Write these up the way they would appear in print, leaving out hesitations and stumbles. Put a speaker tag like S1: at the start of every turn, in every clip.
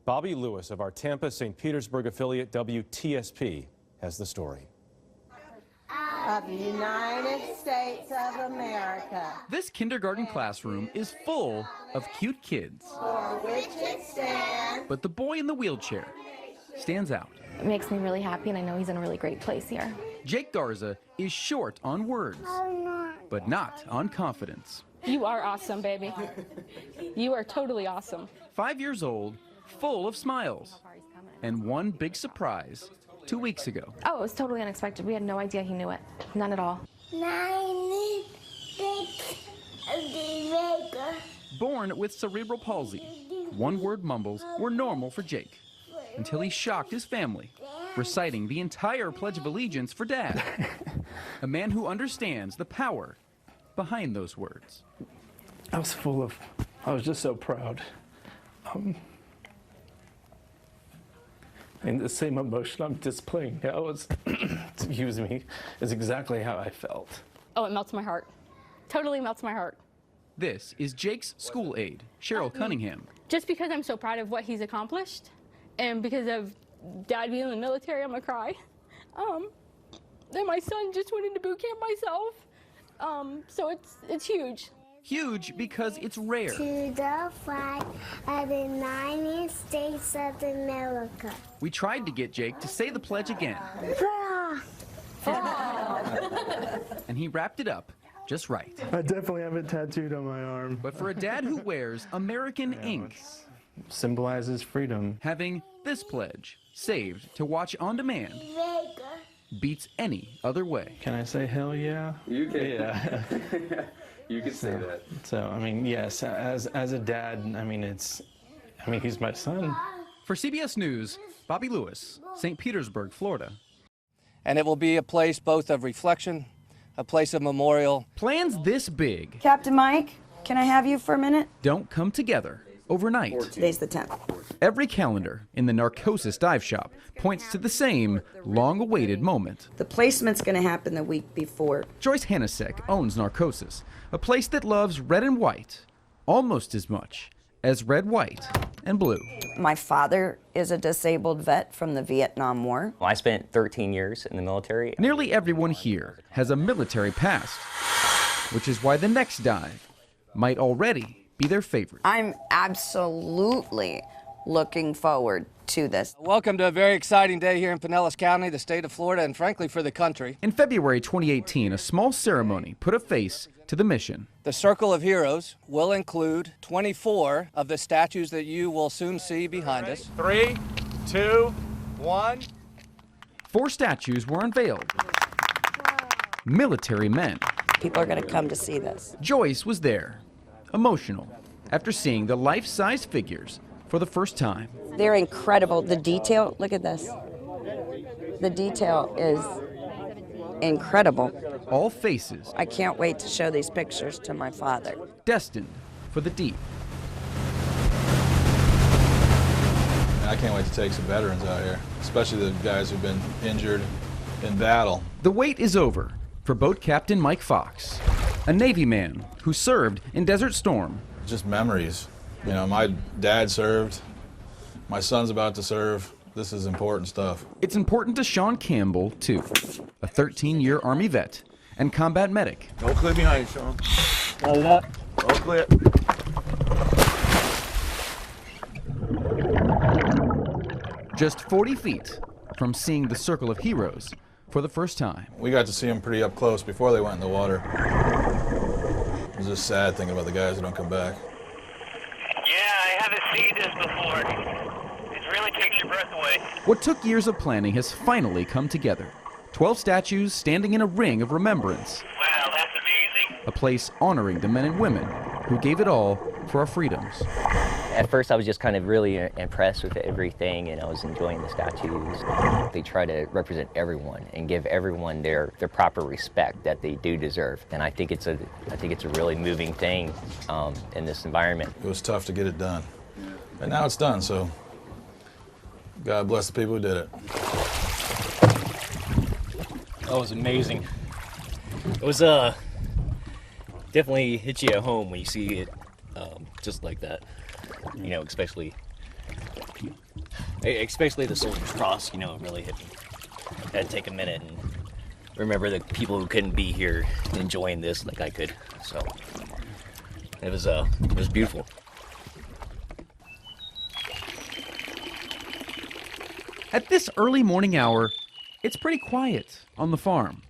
S1: Bobby Lewis of our Tampa St. Petersburg affiliate WTSP has the story.
S2: Of the United States of America.
S3: This kindergarten classroom is full of cute kids.
S2: For which it stands.
S3: But the boy in the wheelchair stands out.
S4: It makes me really happy, and I know he's in a really great place here.
S3: Jake Garza is short on words, but not on confidence.
S5: You are awesome, baby. You are totally awesome.
S3: 5 years old, full of smiles, and one big surprise 2 weeks ago.
S4: Oh, it was totally unexpected. We had no idea he knew it. None at all.
S3: Born with cerebral palsy, one-word mumbles were normal for Jake, until he shocked his family, reciting the entire Pledge of Allegiance for Dad, a man who understands the power behind those words.
S6: I was just so proud. And the same emotion I'm displaying now is, excuse me, is exactly how I felt.
S5: Oh, it melts my heart. Totally melts my heart.
S3: This is Jake's school aide, Cheryl Cunningham.
S5: Just because I'm so proud of what he's accomplished, and because of Dad being in the military, I'm gonna cry. Then my son just went into boot camp myself. So it's huge.
S3: Huge because it's rare.
S7: To the flag of the United States of America.
S3: We tried to get Jake to say the pledge again. And he wrapped it up just right.
S6: I definitely have it tattooed on my arm.
S3: But for a dad who wears American ink,
S6: symbolizes freedom.
S3: Having this pledge saved to watch on demand beats any other way.
S6: Can I say hell yeah?
S8: You can.
S6: Yeah.
S8: You can say that.
S6: So, I mean, yes, as a dad, I mean, he's my son.
S3: For CBS News, Bobby Lewis, St. Petersburg, Florida.
S9: And it will be a place both of reflection, a place of memorial.
S3: Plans this big.
S10: Captain Mike, can I have you for a minute?
S3: Don't come together overnight.
S10: Today's the 10th.
S3: Every calendar in the Narcosis dive shop points to the same long-awaited moment.
S10: The placement's going to happen the week before.
S3: Joyce Hanasek owns Narcosis, a place that loves red and white almost as much as red, white, and blue.
S10: My father is a disabled vet from the Vietnam War.
S11: I spent 13 years in the military.
S3: Nearly everyone here has a military past, which is why the next dive might already be their favorite.
S10: I'm absolutely looking forward to this.
S9: Welcome to a very exciting day here in Pinellas County, the state of Florida, and frankly for the country.
S3: In February 2018, a small ceremony put a face to the mission.
S9: The Circle of Heroes will include 24 of the statues that you will soon see behind us.
S8: 3, 2, 1.
S3: 4 statues were unveiled. Military men.
S10: People are going to come to see this.
S3: Joyce was there, emotional, after seeing the life-size figures for the first time.
S10: They're incredible. The detail, look at this. The detail is incredible.
S3: All faces.
S10: I can't wait to show these pictures to my father.
S3: Destined for the deep.
S12: I can't wait to take some veterans out here, especially the guys who've been injured in battle.
S3: The wait is over for Boat Captain Mike Fox, a Navy man who served in Desert Storm.
S12: Just memories. You know, my dad served, my son's about to serve. This is important stuff.
S3: It's important to Sean Campbell, too, a 13-year Army vet and combat medic.
S8: Roll clear behind you, Sean. Hold it up. Roll clear.
S3: Just 40 feet from seeing the Circle of Heroes for the first time.
S12: We got to see them pretty up close before they went in the water. It was just sad thinking about the guys who don't come back.
S13: Yeah, I haven't seen this before. It really takes your breath away.
S3: What took years of planning has finally come together. 12 statues standing in a ring of remembrance.
S13: Wow, that's amazing.
S3: A place honoring the men and women who gave it all for our freedoms.
S11: At first I was just kind of really impressed with everything, and I was enjoying the statues. They try to represent everyone and give everyone their proper respect that they do deserve. And I think it's a really moving thing in this environment.
S12: It was tough to get it done. And now it's done, so God bless the people who did it.
S14: That was amazing. It was definitely hits you at home when you see it just like that. You know, especially Especially the Soldier's Cross, you know, really hit me. I had to take a minute and remember the people who couldn't be here enjoying this like I could. So it was beautiful.
S3: At this early morning hour, it's pretty quiet on the farm.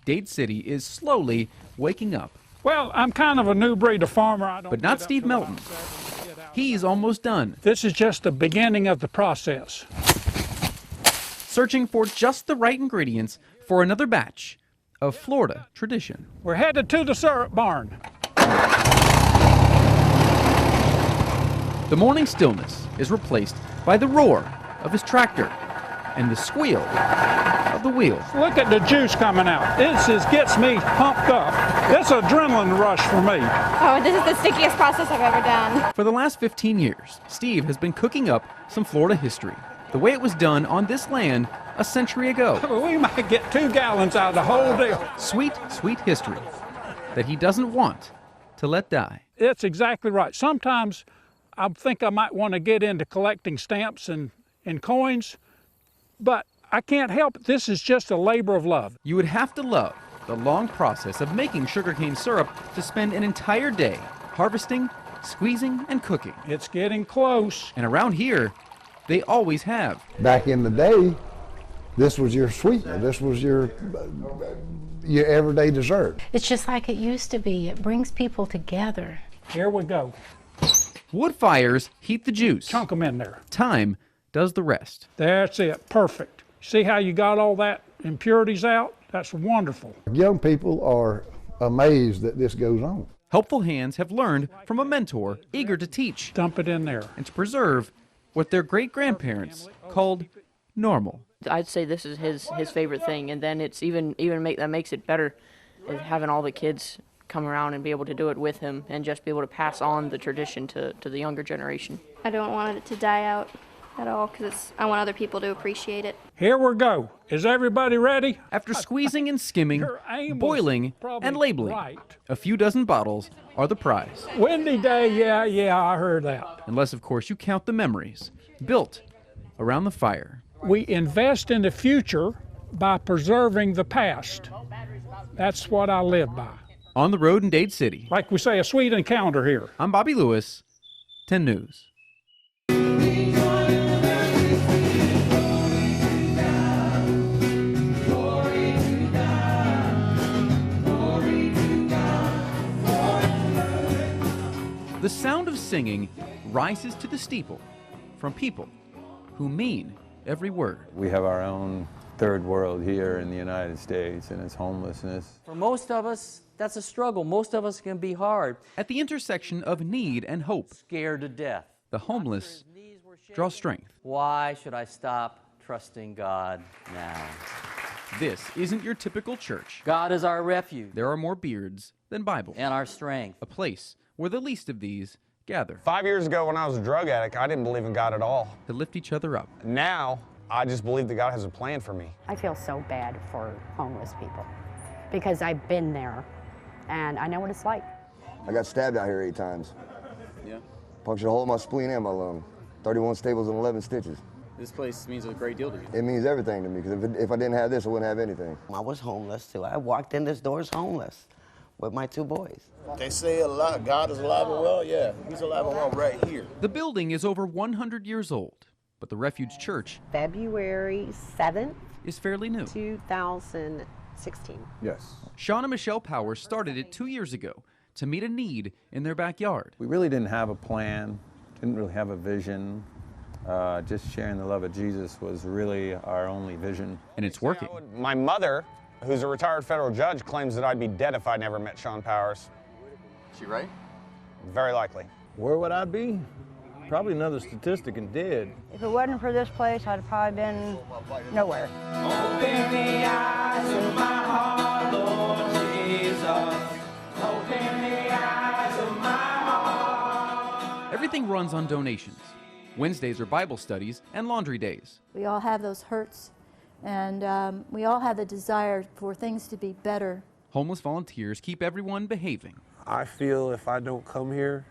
S3: Dade City is slowly waking up.
S15: Well, I'm kind of a new breed of farmer.
S3: But not Steve Melton. He's almost done.
S15: This is just the beginning of the process.
S3: Searching for just the right ingredients for another batch of Florida tradition.
S15: We're headed to the syrup barn.
S3: The morning stillness is replaced by the roar of his tractor and the squeal of the wheels.
S15: Look at the juice coming out. This gets me pumped up. It's an adrenaline rush for me.
S16: Oh, this is the stickiest process I've ever done.
S3: For the last 15 years, Steve has been cooking up some Florida history, the way it was done on this land a century ago.
S15: We might get 2 gallons out of the whole deal.
S3: Sweet, sweet history that he doesn't want to let die.
S15: It's exactly right. Sometimes I think I might want to get into collecting stamps and coins, but I can't help it. This is just a labor of love.
S3: You would have to love the long process of making sugarcane syrup to spend an entire day harvesting, squeezing, and cooking.
S15: It's getting close.
S3: And around here, they always have.
S17: Back in the day, this was your sweetener. This was your everyday dessert.
S18: It's just like it used to be. It brings people together.
S15: Here we go.
S3: Wood fires heat the juice.
S15: Chunk them in there.
S3: Time does the rest.
S15: That's it. Perfect. See how you got all that impurities out? That's wonderful.
S17: Young people are amazed that this goes on.
S3: Helpful hands have learned from a mentor eager to teach.
S15: Dump it in there.
S3: And to preserve what their great-grandparents called normal.
S19: I'd say this is his favorite thing, and then it's that makes it better is having all the kids come around and be able to do it with him and just be able to pass on the tradition to the younger generation.
S16: I don't want it to die out at all because I want other people to appreciate it.
S15: Here we go. Is everybody ready?
S3: After squeezing and skimming, boiling and labeling, a few dozen bottles are the prize.
S15: Windy day, yeah, I heard that.
S3: Unless, of course, you count the memories built around the fire.
S15: We invest in the future by preserving the past. That's what I live by.
S3: On the road in Dade City.
S15: Like we say, a sweet encounter here.
S3: I'm Bobby Lewis, 10 News. The sound of singing rises to the steeple from people who mean every word.
S20: We have our own third world here in the United States, and it's homelessness.
S21: For most of us, that's a struggle. Most of us can be hard.
S3: At the intersection of need and hope,
S21: scared to death,
S3: the homeless draw strength.
S21: Why should I stop trusting God now?
S3: This isn't your typical church.
S21: God is our refuge.
S3: There are more beards than Bibles.
S21: And our strength.
S3: A place where the least of these gather.
S22: 5 years ago when I was a drug addict, I didn't believe in God at all.
S3: To lift each other up.
S22: Now, I just believe that God has a plan for me.
S23: I feel so bad for homeless people because I've been there and I know what it's like.
S24: I got stabbed out here 8 times.
S25: Yeah.
S24: Punctured a hole in my spleen and my lung. 31 staples and 11 stitches.
S25: This place means a great deal to you.
S24: It means everything to me, because if I didn't have this, I wouldn't have anything.
S26: I was homeless too. I walked in this doors homeless with my 2 boys.
S8: They say God is alive and well. Yeah, he's alive and well right here.
S3: The building is over 100 years old, but the Refuge Church,
S27: February 7th,
S3: is fairly new.
S27: 2016.
S20: Yes.
S3: Sean and Michelle Powers started it 2 years ago to meet a need in their backyard.
S20: We really didn't have a plan, didn't really have a vision. Just sharing the love of Jesus was really our only vision.
S3: And it's working.
S22: My mother, who's a retired federal judge, claims that I'd be dead if I never met Sean Powers.
S25: Is she right?
S22: Very likely.
S8: Where would I be? Probably another statistic and dead.
S28: If it wasn't for this place, I'd have probably been nowhere.
S2: Open the eyes of my heart, Lord Jesus. Open the eyes of my heart.
S3: Everything runs on donations. Wednesdays are Bible studies and laundry days.
S29: We all have those hurts, and we all have the desire for things to be better.
S3: Homeless volunteers keep everyone behaving.
S8: I feel if I don't come here,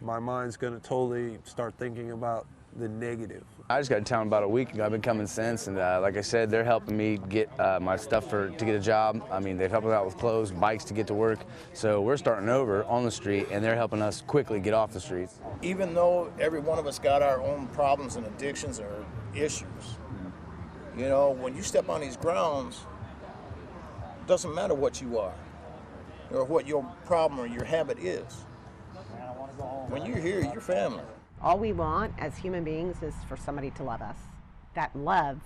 S1: my mind's going to totally start thinking about the negative.
S4: I just got to town about a week ago. I've been coming since, and like I said, they're helping me get my stuff to get a job. I mean, they've helped me out with clothes, bikes to get to work. So we're starting over on the street, and they're helping us quickly get off the streets.
S5: Even though every one of us got our own problems and addictions or issues, you know, when you step on these grounds, it doesn't matter what you are or what your problem or your habit is. When you're here, you're family.
S27: All we want as human beings is for somebody to love us. That love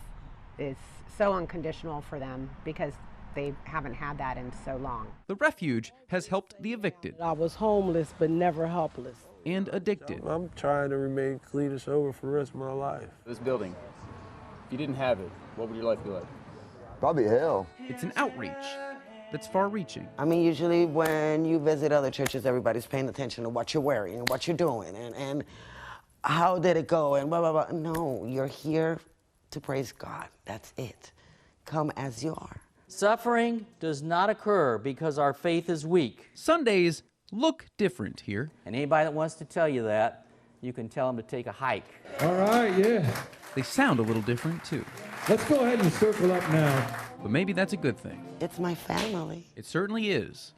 S27: is so unconditional for them because they haven't had that in so long.
S3: The refuge has helped the evicted.
S6: I was homeless but never helpless.
S3: And addicted.
S1: I'm trying to remain clean and sober for the rest of my life.
S25: This building, if you didn't have it, what would your life be like?
S24: Probably hell.
S3: It's an outreach that's far-reaching.
S26: I mean, usually when you visit other churches, everybody's paying attention to what you're wearing and what you're doing and how did it go and blah, blah, blah. No, you're here to praise God. That's it. Come as you are.
S21: Suffering does not occur because our faith is weak.
S3: Sundays look different here.
S21: And anybody that wants to tell you that, you can tell them to take a hike.
S7: All right, yeah.
S3: They sound a little different, too.
S7: Let's go ahead and circle up now.
S3: But maybe that's a good thing.
S26: It's my family.
S3: It certainly is,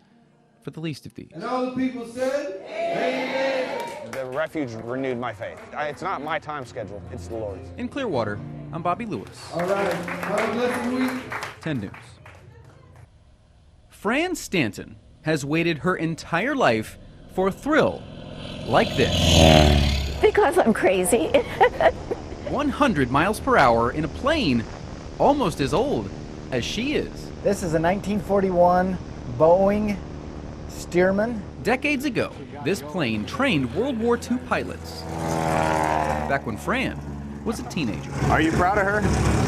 S3: for the least of these.
S7: And all the people said, amen.
S22: The refuge renewed my faith. It's not my time schedule, it's the Lord's.
S3: In Clearwater, I'm Bobby Lewis.
S7: All right, have a blessed week.
S3: 10 News. Fran Stanton has waited her entire life for a thrill like this.
S9: Because I'm crazy.
S3: 100 miles per hour in a plane almost as old as she is.
S10: This is a 1941 Boeing Stearman.
S3: Decades ago, this plane trained World War II pilots. Back when Fran was a teenager.
S4: Are you proud of her?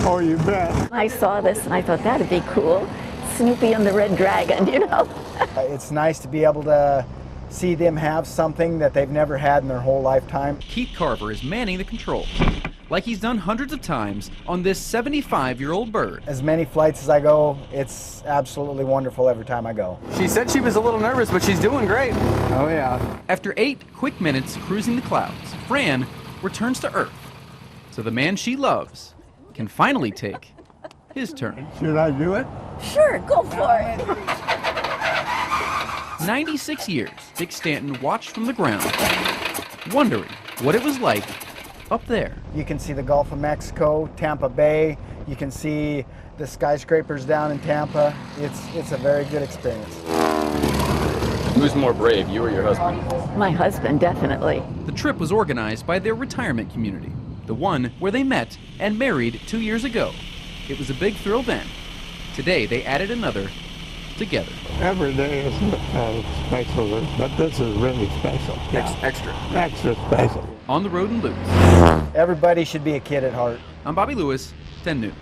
S7: Oh, you bet.
S9: I saw this and I thought that'd be cool. Snoopy and the Red Dragon, you know.
S10: It's nice to be able to see them have something that they've never had in their whole lifetime.
S3: Keith Carver is manning the control, like he's done hundreds of times on this 75-year-old bird.
S10: As many flights as I go, it's absolutely wonderful every time I go.
S4: She said she was a little nervous, but she's doing great.
S10: Oh, yeah.
S3: After 8 quick minutes cruising the clouds, Fran returns to Earth, so the man she loves can finally take his turn.
S7: Should I do it?
S9: Sure, go for it.
S3: 96 years, Dick Stanton watched from the ground, wondering what it was like up there.
S10: You can see the Gulf of Mexico, Tampa Bay. You can see the skyscrapers down in Tampa. It's a very good experience.
S4: Who's more brave, you or your husband?
S9: My husband, definitely.
S3: The trip was organized by their retirement community, the one where they met and married 2 years ago. It was a big thrill then. Today, they added another together.
S7: Every day is special, but this is really special.
S4: Yeah. Extra
S7: special.
S3: On the road and loose.
S10: Everybody should be a kid at heart.
S3: I'm Bobby Lewis, 10 News.